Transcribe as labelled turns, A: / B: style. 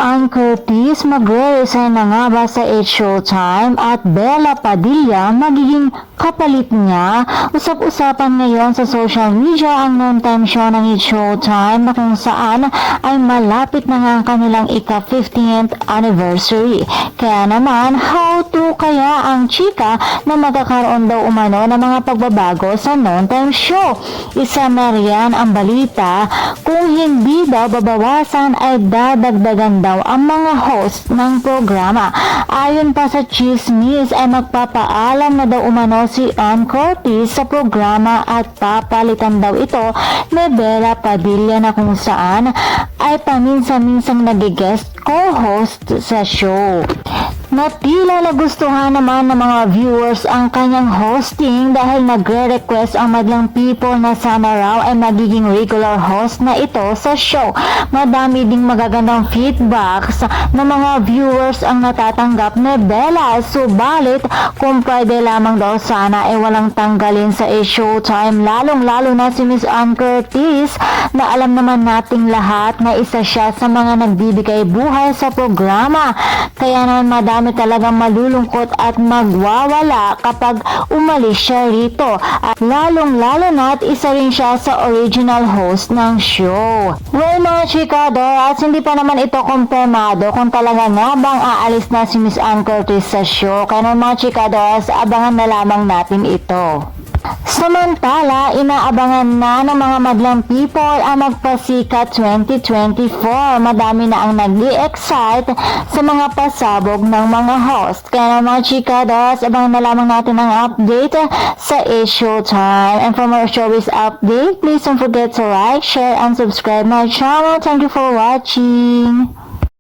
A: Ann Curtis magre-resign na nga ba sa It's Showtime at Bella Padilla magiging kapalit niya? Usap-usapan ngayon sa social media ang noontime show ng It's Showtime na kung saan ay malapit na nga ang kanilang ika-15th anniversary. Kaya naman, how to kaya ang chika na magkakaroon daw umano ng mga pagbabago sa noontime show? Isa na riyan ang balita, kung hindi daw babawasan ay dadagdagan daw ang mga host ng programa. Ayon pa sa chismis ay magpapaalam na daw umano si Ann Curtis sa programa at papalitan daw ito ni Bella Padilla na kung saan ay paminsan-minsang nag-guest co-host sa show. Na tila nagustuhan naman ng mga viewers ang kanyang hosting dahil nagre-request ang madlang people na sana raw ay magiging regular host na ito sa show. Madami ding magagandang feedback ng mga viewers ang natatanggap ni Bella. Subalit kung pwede lamang daw sana ay walang tanggalin sa Showtime, lalong-lalo na si Miss Ann Curtis na alam naman nating lahat na isa siya sa mga nagbibigay buhay sa programa. Kaya naman madami talagang malulungkot at magwawala kapag umalis siya rito. At lalong-lalo na at isa rin siya sa original host ng show. Well mga chikadoras, hindi pa naman ito kumpirmado kung talaga nga bang aalis na si Miss Ann Curtis sa show. Kaya naman mga chikadoras, abangan na lamang natin ito. Samantala, inaabangan na ng mga madlang people ang Magpasikat 2024. Madami na ang nag-i-excite sa mga pasabog ng mga host. Kaya mga chikados, abangan na lamang natin ang update sa It's Showtime. And for more showbiz update, please don't forget to like, share, and subscribe my channel. Thank you for watching.